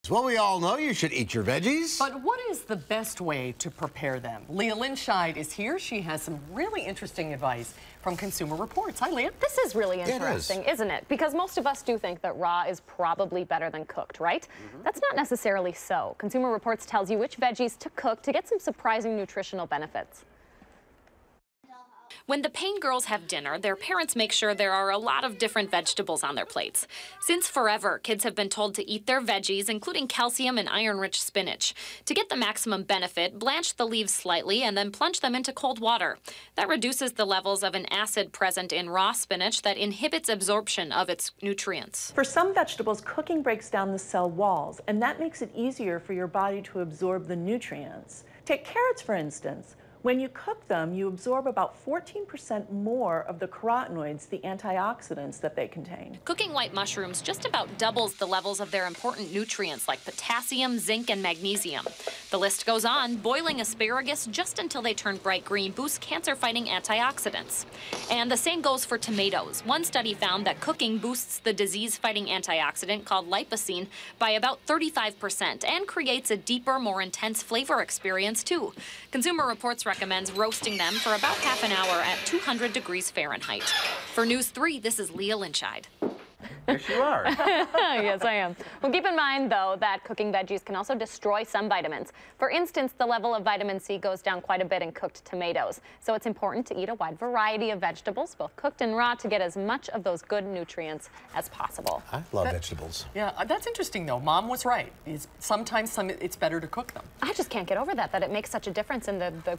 Well, we all know you should eat your veggies. But what is the best way to prepare them? Leah Linscheid is here. She has some really interesting advice from Consumer Reports. Hi, Leah. This is really interesting, isn't it? Because most of us do think that raw is probably better than cooked, right? That's not necessarily so. Consumer Reports tells you which veggies to cook to get some surprising nutritional benefits. When the Payne girls have dinner, their parents make sure there are a lot of different vegetables on their plates. Since forever, kids have been told to eat their veggies, including calcium and iron-rich spinach. To get the maximum benefit, blanch the leaves slightly and then plunge them into cold water. That reduces the levels of an acid present in raw spinach that inhibits absorption of its nutrients. For some vegetables, cooking breaks down the cell walls, and that makes it easier for your body to absorb the nutrients. Take carrots, for instance. When you cook them, you absorb about 14% more of the carotenoids, the antioxidants that they contain. Cooking white mushrooms just about doubles the levels of their important nutrients like potassium, zinc, and magnesium. The list goes on. Boiling asparagus just until they turn bright green boosts cancer-fighting antioxidants. And the same goes for tomatoes. One study found that cooking boosts the disease-fighting antioxidant called lipocene by about 35% and creates a deeper, more intense flavor experience, too. Consumer Reports recommends roasting them for about half an hour at 200 degrees Fahrenheit. For News 3, this is Leah Linscheid. Yes, you are. Yes, I am. Well, keep in mind, though, that cooking veggies can also destroy some vitamins. For instance, the level of vitamin C goes down quite a bit in cooked tomatoes. So it's important to eat a wide variety of vegetables, both cooked and raw, to get as much of those good nutrients as possible. I love vegetables. Yeah, that's interesting, though. Mom was right. Sometimes it's better to cook them. I just can't get over that it makes such a difference in the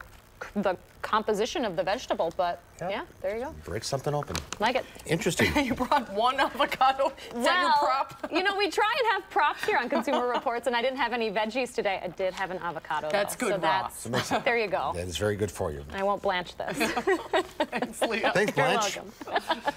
composition of the vegetable, but yeah, there you go. Break something open. Like it. Interesting. You brought one avocado. Is that your prop? You know, we try and have props here on Consumer Reports, and I didn't have any veggies today. I did have an avocado, That's though. good raw. There you go. That is very good for you. I won't blanch this. Thanks, Leah. Thanks, Blanche. You're welcome.